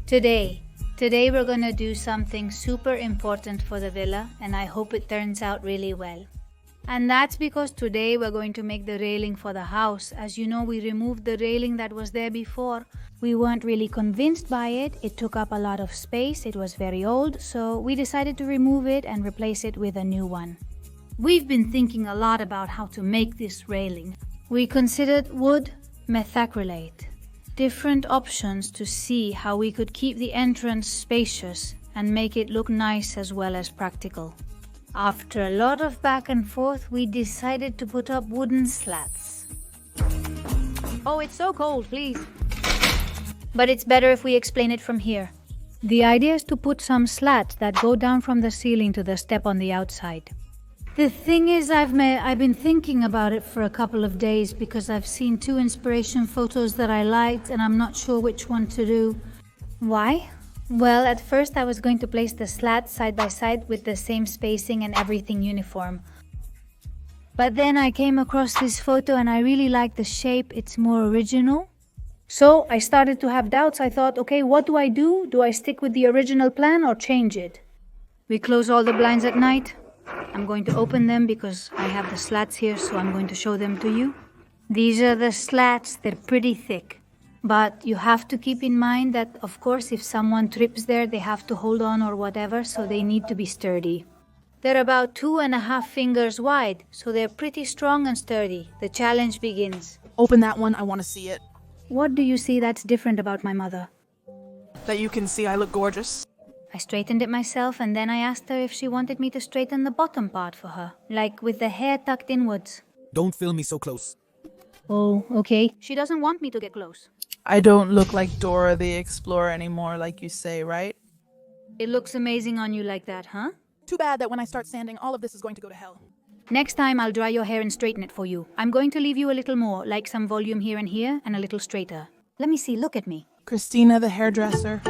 Today we're gonna do something super important for the villa, and I hope it turns out really well. And that's because today we're going to make the railing for the house. As you know, we removed the railing that was there before. We weren't really convinced by it. It took up a lot of space. It was very old, so we decided to remove it and replace it with a new one. We've been thinking a lot about how to make this railing. We considered wood, methacrylate, different options to see how we could keep the entrance spacious and make it look nice as well as practical. After a lot of back and forth, we decided to put up wooden slats. Oh, it's so cold, please. But it's better if we explain it from here. The idea is to put some slats that go down from the ceiling to the step on the outside. The thing is, I've been thinking about it for a couple of days because I've seen 2 inspiration photos that I liked and I'm not sure which one to do. Why? Well, at first I was going to place the slats side by side with the same spacing and everything uniform. But then I came across this photo and I really like the shape. It's more original. So I started to have doubts. I thought, okay, what do I do? Do I stick with the original plan or change it? We close all the blinds at night. I'm going to open them because I have the slats here, so I'm going to show them to you. These are the slats. They're pretty thick. But you have to keep in mind that, of course, if someone trips there, they have to hold on or whatever, so they need to be sturdy. They're about 2.5 fingers wide, so they're pretty strong and sturdy. The challenge begins. Open that one, I want to see it. What do you see that's different about my mother? That you can see I look gorgeous. I straightened it myself, and then I asked her if she wanted me to straighten the bottom part for her, like with the hair tucked inwards. Don't film me so close. Oh, okay. She doesn't want me to get close. I don't look like Dora the Explorer anymore, like you say, right? It looks amazing on you like that, huh? Too bad that when I start sanding, all of this is going to go to hell. Next time I'll dry your hair and straighten it for you. I'm going to leave you a little more, like some volume here and here, and a little straighter. Let me see, look at me. Christina the hairdresser.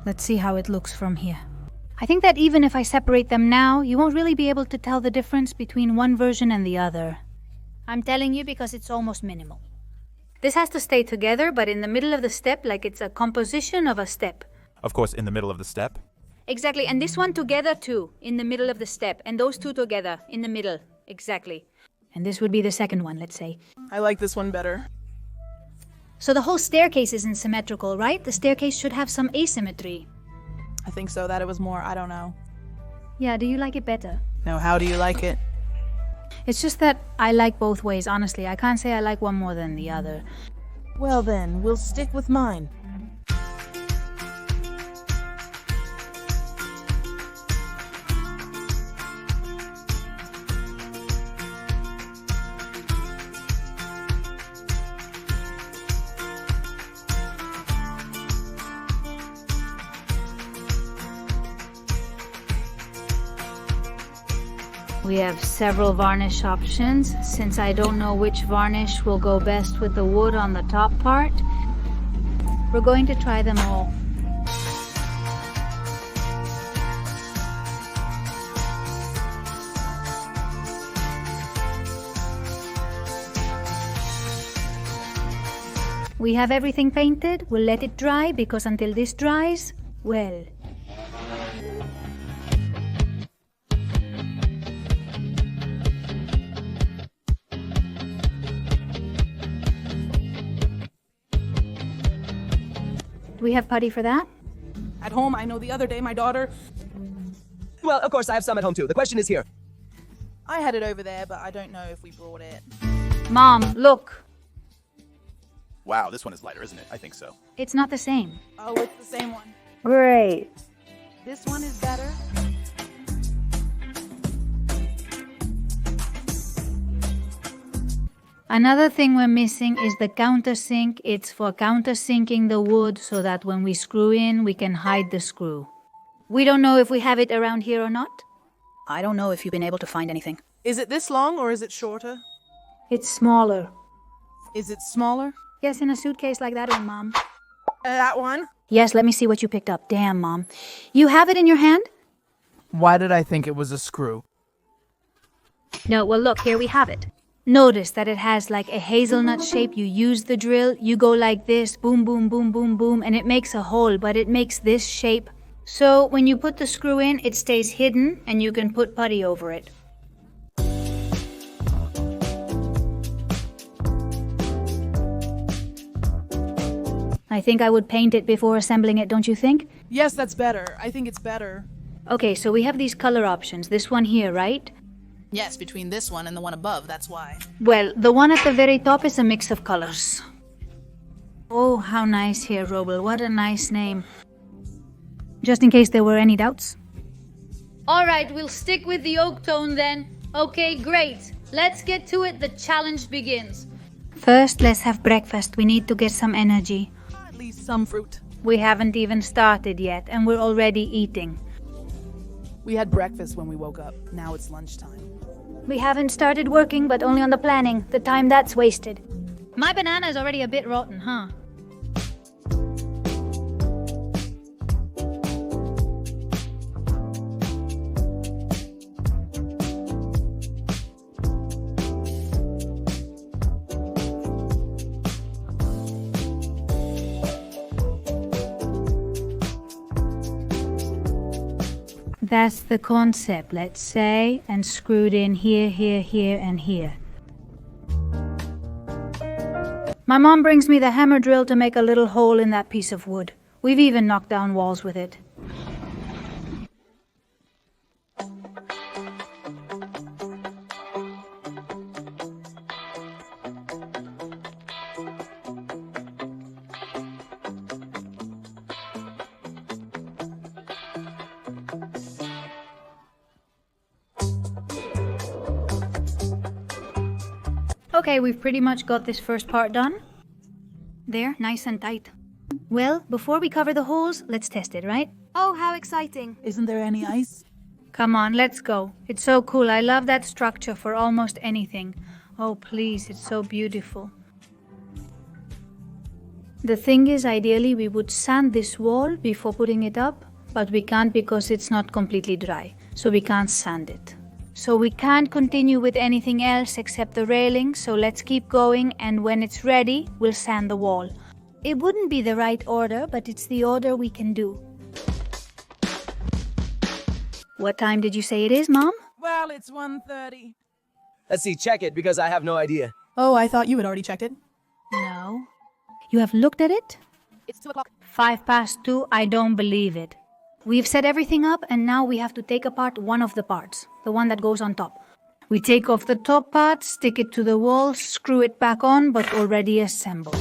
Let's see how it looks from here. I think that even if I separate them now, you won't really be able to tell the difference between one version and the other. I'm telling you because it's almost minimal. This has to stay together, but in the middle of the step, like it's a composition of a step. Of course, in the middle of the step. Exactly, and this one together too, in the middle of the step, and those 2 together, in the middle, exactly. And this would be the second one, let's say. I like this one better. So the whole staircase isn't symmetrical, right? The staircase should have some asymmetry. I think so, that it was more, I don't know. Yeah, do you like it better? No, how do you like it? It's just that I like both ways, honestly. I can't say I like one more than the other. Well then, we'll stick with mine. We have several varnish options. Since I don't know which varnish will go best with the wood on the top part, we're going to try them all. We have everything painted. We'll let it dry because until this dries, well... Do we have putty for that? At home, I know the other day my daughter... Well, of course, I have some at home too. The question is here. I had it over there, but I don't know if we brought it. Mom, look. Wow, this one is lighter, isn't it? I think so. It's not the same. Oh, it's the same one. Great. This one is better. Another thing we're missing is the countersink. It's for countersinking the wood so that when we screw in, we can hide the screw. We don't know if we have it around here or not. I don't know if you've been able to find anything. Is it this long or is it shorter? It's smaller. Is it smaller? Yes, in a suitcase like that one, Mom. That one? Yes, let me see what you picked up. Damn, Mom. You have it in your hand? Why did I think it was a screw? No, well look, here we have it. Notice that it has like a hazelnut shape. You use the drill, you go like this, boom, boom, boom, boom, boom, and it makes a hole, but it makes this shape. So when you put the screw in, it stays hidden and you can put putty over it. I think I would paint it before assembling it, don't you think? Yes, that's better. I think it's better. Okay, so we have these color options. This one here, right? Yes, between this one and the one above, that's why. Well, the one at the very top is a mix of colors. Oh, how nice here, Robel. What a nice name. Just in case there were any doubts. All right, we'll stick with the oak tone then. Okay, great. Let's get to it. The challenge begins. First, let's have breakfast. We need to get some energy. At least some fruit. We haven't even started yet, and we're already eating. We had breakfast when we woke up. Now it's lunchtime. We haven't started working, but only on the planning. The time that's wasted. My banana is already a bit rotten, huh? That's the concept, let's say, and screwed in here, here, here, and here. My mom brings me the hammer drill to make a little hole in that piece of wood. We've even knocked down walls with it. Okay, we've pretty much got this first part done. There, nice and tight. Well, before we cover the holes, let's test it, right? Oh, how exciting. Isn't there any ice? Come on, let's go. It's so cool. I love that structure for almost anything. Oh, please, it's so beautiful. The thing is, ideally, we would sand this wall before putting it up, but we can't because it's not completely dry, so we can't sand it. So we can't continue with anything else except the railing, so let's keep going, and when it's ready, we'll sand the wall. It wouldn't be the right order, but it's the order we can do. What time did you say it is, Mom? Well, it's 1:30. Let's see, check it because I have no idea. Oh, I thought you had already checked it. No. You have looked at it? It's 2 o'clock. 2:05, I don't believe it. We've set everything up and now we have to take apart one of the parts, the one that goes on top. We take off the top part, stick it to the wall, screw it back on, but already assembled.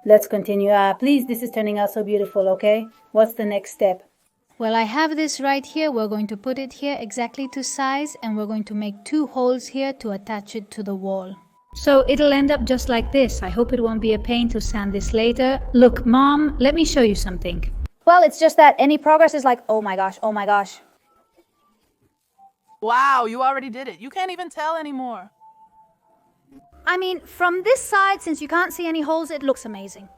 Let's continue. Please, this is turning out so beautiful, okay? What's the next step? Well, I have this right here. We're going to put it here exactly to size, and we're going to make 2 holes here to attach it to the wall. So it'll end up just like this. I hope it won't be a pain to sand this later. Look, Mom, let me show you something. Well, it's just that any progress is like, oh my gosh, oh my gosh. Wow, you already did it. You can't even tell anymore. I mean, from this side, since you can't see any holes, it looks amazing.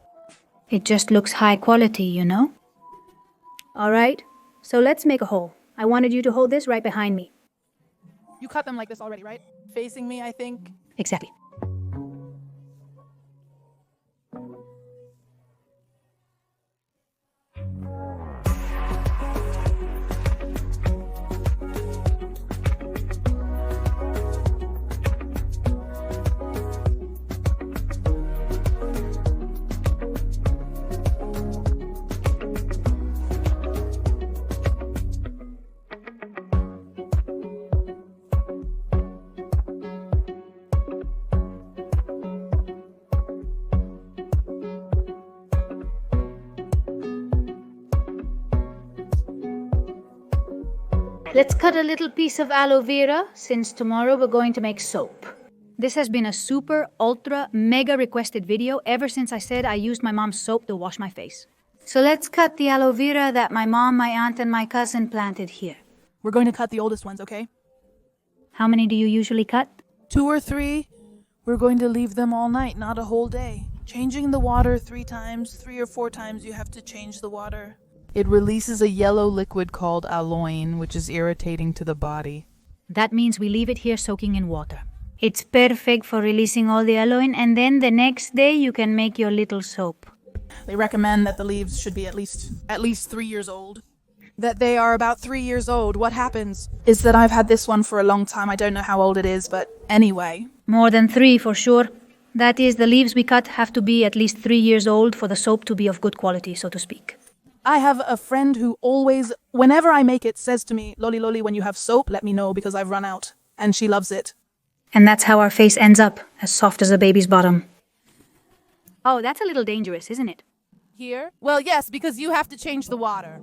It just looks high quality, you know? Alright, so let's make a hole. I wanted you to hold this right behind me. You cut them like this already, right? Facing me, I think. Exactly. Let's cut a little piece of aloe vera, since tomorrow we're going to make soap. This has been a super, ultra, mega requested video ever since I said I used my mom's soap to wash my face. So let's cut the aloe vera that my mom, my aunt, and my cousin planted here. We're going to cut the oldest ones, okay? How many do you usually cut? 2 or 3. We're going to leave them all night, not a whole day. Changing the water 3 times, 3 or 4 times you have to change the water. It releases a yellow liquid called aloe, which is irritating to the body. That means we leave it here soaking in water. It's perfect for releasing all the aloe, and then the next day you can make your little soap. They recommend that the leaves should be at least 3 years old. That they are about 3 years old. What happens is that I've had this one for a long time. I don't know how old it is, but anyway. More than 3 for sure. That is, the leaves we cut have to be at least 3 years old for the soap to be of good quality, so to speak. I have a friend who always, whenever I make it, says to me, Loli Loli, when you have soap, let me know because I've run out. And she loves it. And that's how our face ends up, as soft as a baby's bottom. Oh, that's a little dangerous, isn't it? Here? Well, yes, because you have to change the water.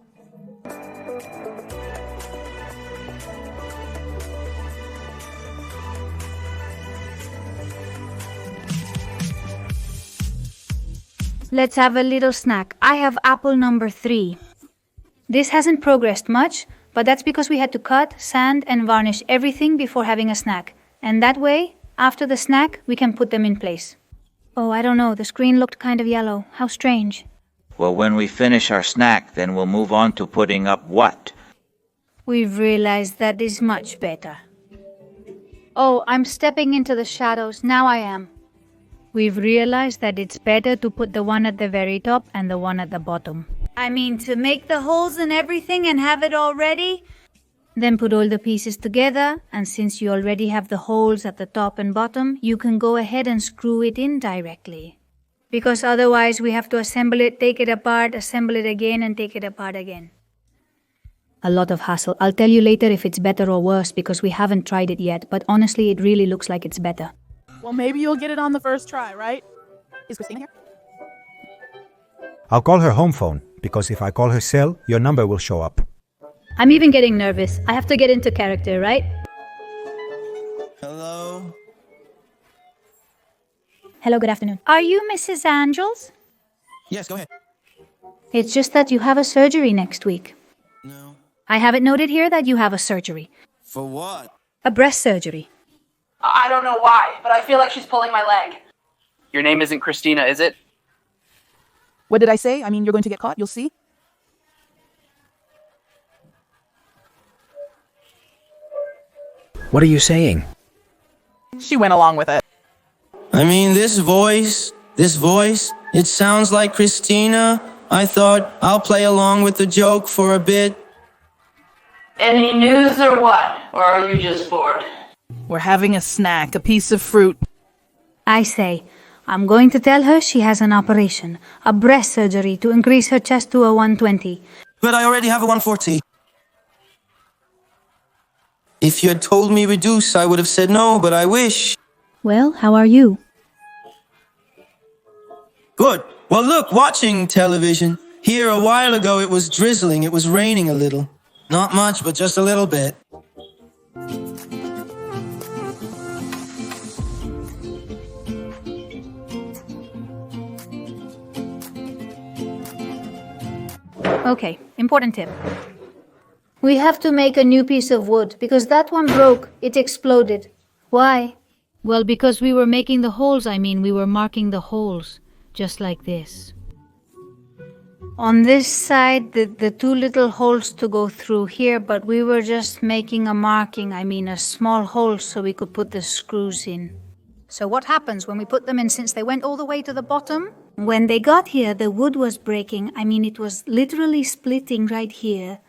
Let's have a little snack. I have apple number 3. This hasn't progressed much, but that's because we had to cut, sand, and varnish everything before having a snack. And that way, after the snack, we can put them in place. Oh, I don't know. The screen looked kind of yellow. How strange. Well, when we finish our snack, then we'll move on to putting up what? We've realized that is much better. Oh, I'm stepping into the shadows. Now I am. We've realized that it's better to put the one at the very top and the one at the bottom. I mean, to make the holes and everything and have it all ready. Then put all the pieces together, and since you already have the holes at the top and bottom, you can go ahead and screw it in directly. Because otherwise we have to assemble it, take it apart, assemble it again, and take it apart again. A lot of hassle. I'll tell you later if it's better or worse because we haven't tried it yet, but honestly, it really looks like it's better. Well, maybe you'll get it on the first try, right? Is Christina here? I'll call her home phone, because if I call her cell, your number will show up. I'm even getting nervous. I have to get into character, right? Hello? Hello, good afternoon. Are you Mrs. Angels? Yes, go ahead. It's just that you have a surgery next week. No. I have it noted here that you have a surgery. For what? A breast surgery. I don't know why, but I feel like she's pulling my leg. Your name isn't Christina, is it? What did I say? I mean, you're going to get caught. You'll see. What are you saying? She went along with it. I mean, this voice, it sounds like Christina. I thought I'll play along with the joke for a bit. Any news or what? Or are you just bored? We're having a snack, a piece of fruit. I say, I'm going to tell her she has an operation, a breast surgery to increase her chest to a 120. But I already have a 140. If you had told me reduce, I would have said no, but I wish. Well, how are you? Good. Well, look, watching television. Here a while ago it was drizzling, it was raining a little. Not much, but just a little bit. Okay, important tip. We have to make a new piece of wood because that one broke. It exploded. Why? Well, because we were making the holes, we were marking the holes, just like this. On this side, the 2 little holes to go through here, but we were just making a marking, a small hole so we could put the screws in. So what happens when we put them in since they went all the way to the bottom? When they got here, the wood was breaking. It was literally splitting right here.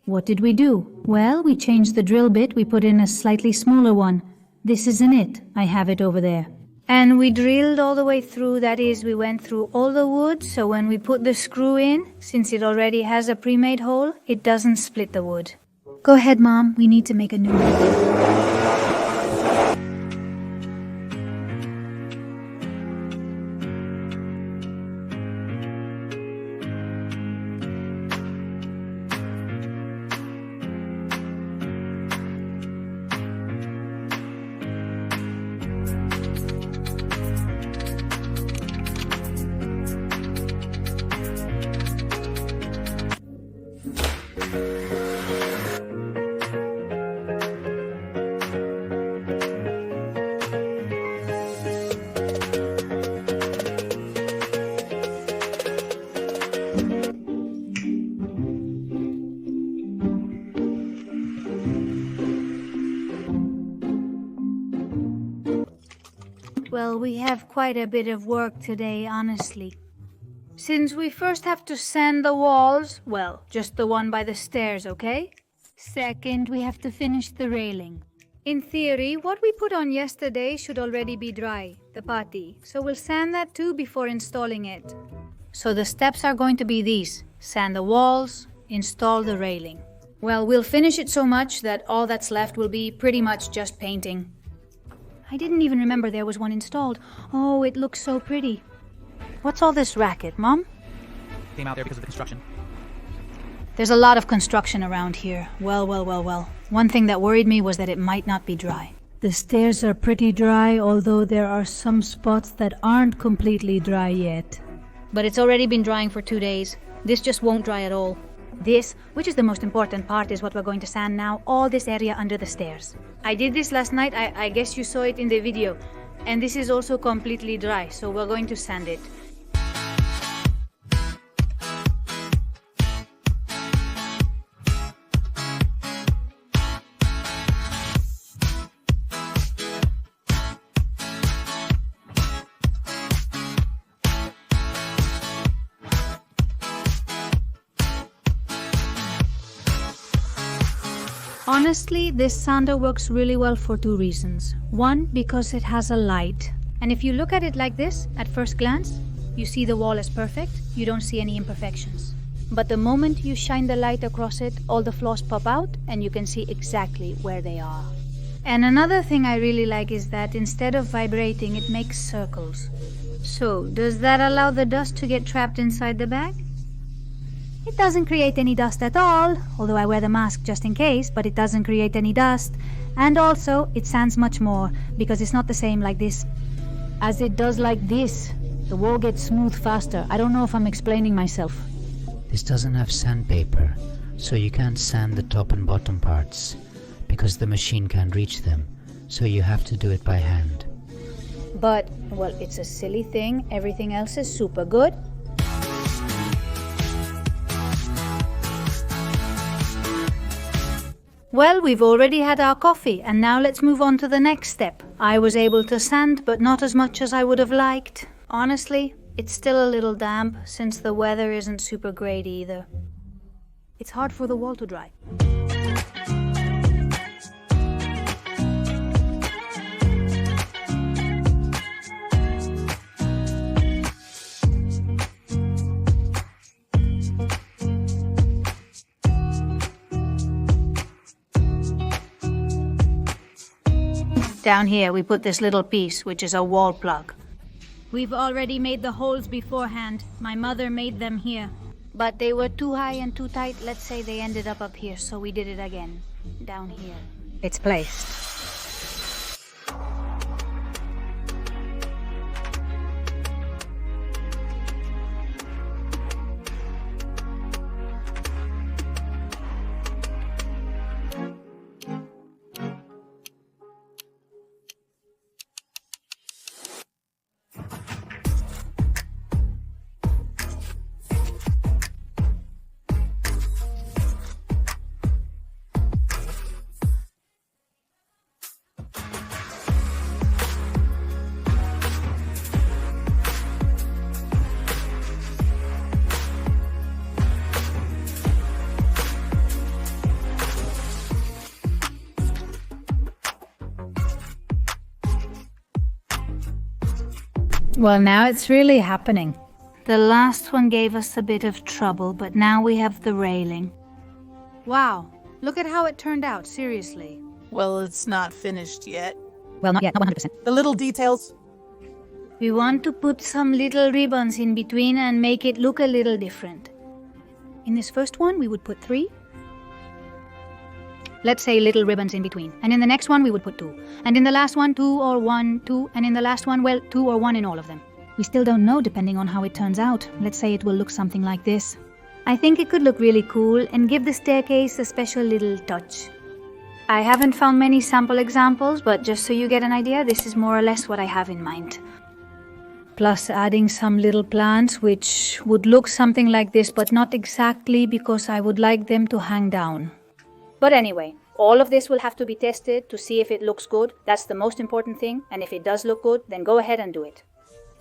What did we do? Well, we changed the drill bit. We put in a slightly smaller one. This isn't it. I have it over there. And we drilled all the way through. That is, we went through all the wood, so when we put the screw in, since it already has a pre-made hole, it doesn't split the wood. Go ahead, Mom. We need to make a new one. Well, we have quite a bit of work today, honestly. Since we first have to sand the walls, well, just the one by the stairs, okay? Second, we have to finish the railing. In theory, what we put on yesterday should already be dry, the putty, so we'll sand that too before installing it. So the steps are going to be these: sand the walls, install the railing. Well, we'll finish it so much that all that's left will be pretty much just painting. I didn't even remember there was one installed. Oh, it looks so pretty. What's all this racket, Mom? Came out there because of the construction. There's a lot of construction around here. Well. One thing that worried me was that it might not be dry. The stairs are pretty dry, although there are some spots that aren't completely dry yet. But it's already been drying for 2 days. This just won't dry at all. This, which is the most important part, is what we're going to sand now, all this area under the stairs. I did this last night, I guess you saw it in the video. And this is also completely dry, so we're going to sand it. Honestly, this sander works really well for 2 reasons. One, because it has a light. And if you look at it like this, at first glance, you see the wall is perfect, you don't see any imperfections. But the moment you shine the light across it, all the flaws pop out and you can see exactly where they are. And another thing I really like is that instead of vibrating, it makes circles. So, does that allow the dust to get trapped inside the bag? It doesn't create any dust at all, although I wear the mask just in case, but it doesn't create any dust. And also, it sands much more, because it's not the same like this. As it does like this, the wall gets smooth faster. I don't know if I'm explaining myself. This doesn't have sandpaper, so you can't sand the top and bottom parts, because the machine can't reach them, so you have to do it by hand. But, well, it's a silly thing. Everything else is super good. Well, we've already had our coffee, and now let's move on to the next step. I was able to sand, but not as much as I would have liked. Honestly, it's still a little damp, since the weather isn't super great either. It's hard for the wall to dry. Down here we put this little piece, which is a wall plug. We've already made the holes beforehand. My mother made them here. But they were too high and too tight. Let's say they ended up here, so we did it again. Down here. It's placed. Well, now it's really happening. The last one gave us a bit of trouble, but now we have the railing. Wow, look at how it turned out, seriously. Well, it's not finished yet. Well, not yet, not 100%. The little details. We want to put some little ribbons in between and make it look a little different. In this first one, we would put 3. Let's say little ribbons in between. And in the next one, we would put 2. And in the last one, 2 or 1, 2. And in the last one, well, 2 or 1 in all of them. We still don't know depending on how it turns out. Let's say it will look something like this. I think it could look really cool and give the staircase a special little touch. I haven't found many sample examples, but just so you get an idea, this is more or less what I have in mind. Plus adding some little plants which would look something like this, but not exactly because I would like them to hang down. But anyway, All of this will have to be tested to see if it looks good. That's the most important thing. And if it does look good, then go ahead and do it.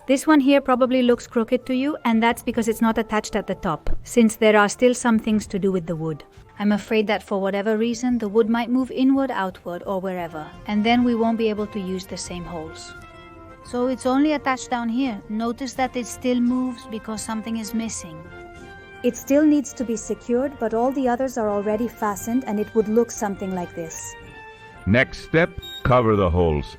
This one here probably looks crooked to you, and that's because it's not attached at the top, since there are still some things to do with the wood. I'm afraid that for whatever reason, the wood might move inward, outward, or wherever, and then we won't be able to use the same holes. So it's only attached down here. Notice that it still moves because something is missing. It still needs to be secured, but all the others are already fastened, and it would look something like this. Next step, cover the holes.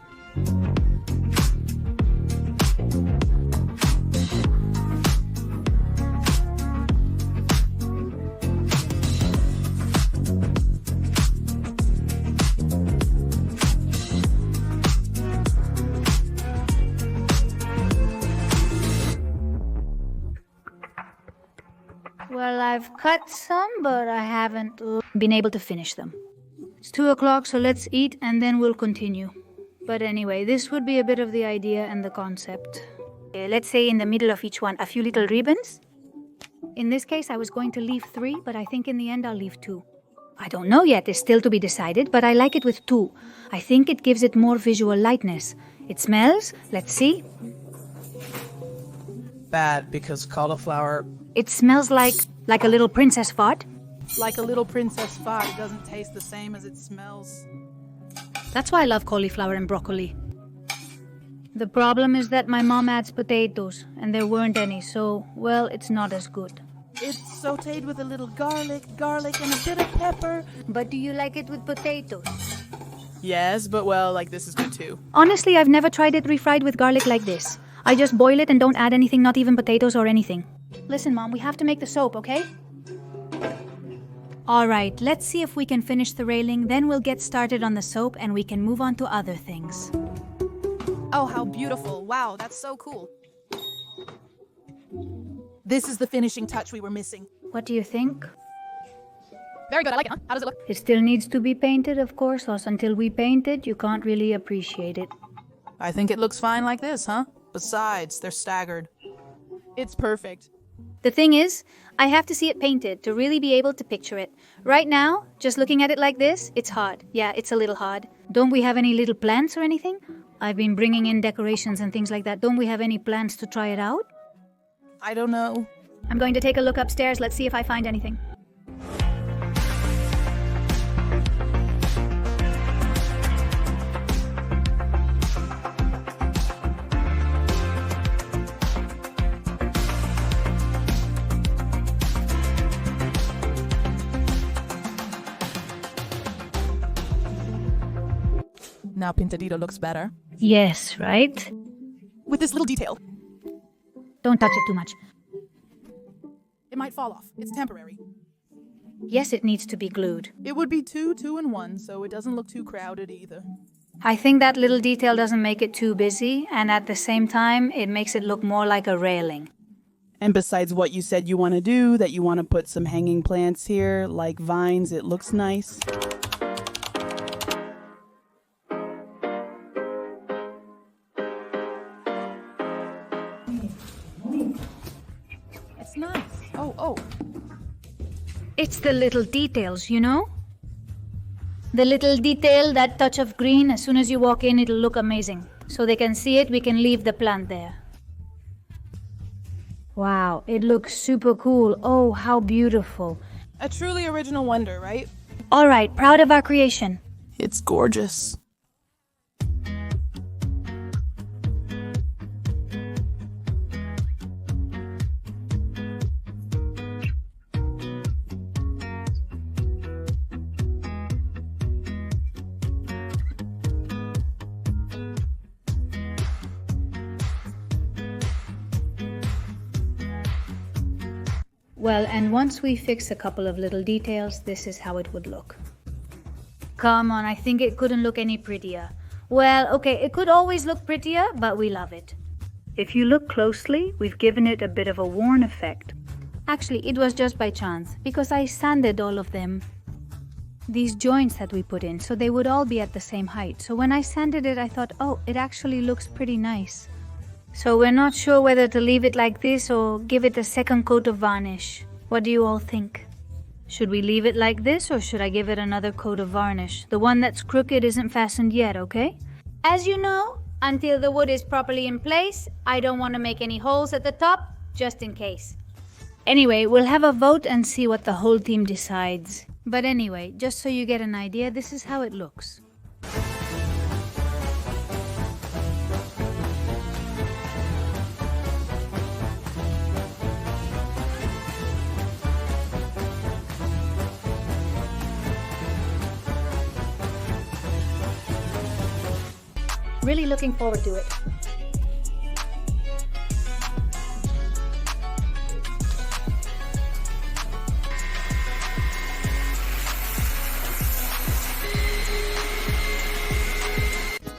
Well, I've cut some, but I haven't been able to finish them. It's 2 o'clock, so let's eat and then we'll continue. But anyway, this would be a bit of the idea and the concept. Let's say in the middle of each one, a few little ribbons. In this case, I was going to leave 3, but I think in the end I'll leave 2. I don't know yet, it's still to be decided, but I like it with 2. I think it gives it more visual lightness. It smells, let's see. Bad, because cauliflower... It smells like a little princess fart. Like a little princess fart, it doesn't taste the same as it smells. That's why I love cauliflower and broccoli. The problem is that my mom adds potatoes, and there weren't any, so, well, it's not as good. It's sautéed with a little garlic, and a bit of pepper. But do you like it with potatoes? Yes, but well, like this is good too. Honestly, I've never tried it refried with garlic like this. I just boil it and don't add anything, not even potatoes or anything. Listen, Mom, we have to make the soap, okay? Alright, let's see if we can finish the railing, then we'll get started on the soap and we can move on to other things. Oh, how beautiful. Wow, that's so cool. This is the finishing touch we were missing. What do you think? Very good, I like it, huh? How does it look? It still needs to be painted, of course, or until we paint it, you can't really appreciate it. I think it looks fine like this, huh? Besides, they're staggered. It's perfect. The thing is, I have to see it painted to really be able to picture it. Right now, just looking at it like this, it's hard. Yeah, it's a little hard. Don't we have any little plants or anything? I've been bringing in decorations and things like that. Don't we have any plans to try it out? I don't know. I'm going to take a look upstairs. Let's see if I find anything. Now Pintadito looks better. Yes, right? With this little detail. Don't touch it too much. It might fall off. It's temporary. Yes, it needs to be glued. It would be 2, 2, and 1, so it doesn't look too crowded either. I think that little detail doesn't make it too busy, and at the same time, it makes it look more like a railing. And besides what you said you want to do, that you want to put some hanging plants here, like vines, it looks nice. It's nice. Oh. It's the little details, you know? The little detail, that touch of green, as soon as you walk in, it'll look amazing. So they can see it, we can leave the plant there. Wow, it looks super cool. Oh, how beautiful. A truly original wonder, right? All right, proud of our creation. It's gorgeous. Well, and once we fix a couple of little details, this is how it would look. Come on, I think it couldn't look any prettier. Well, okay, it could always look prettier, but we love it. If you look closely, we've given it a bit of a worn effect. Actually, it was just by chance, because I sanded all of them. These joints that we put in, so they would all be at the same height. So when I sanded it, I thought, oh, it actually looks pretty nice. So we're not sure whether to leave it like this or give it a second coat of varnish. What do you all think? Should we leave it like this or should I give it another coat of varnish? The one that's crooked isn't fastened yet, okay? As you know, until the wood is properly in place, I don't want to make any holes at the top, just in case. Anyway, we'll have a vote and see what the whole team decides. But anyway, just so you get an idea, this is how it looks. Really looking forward to it.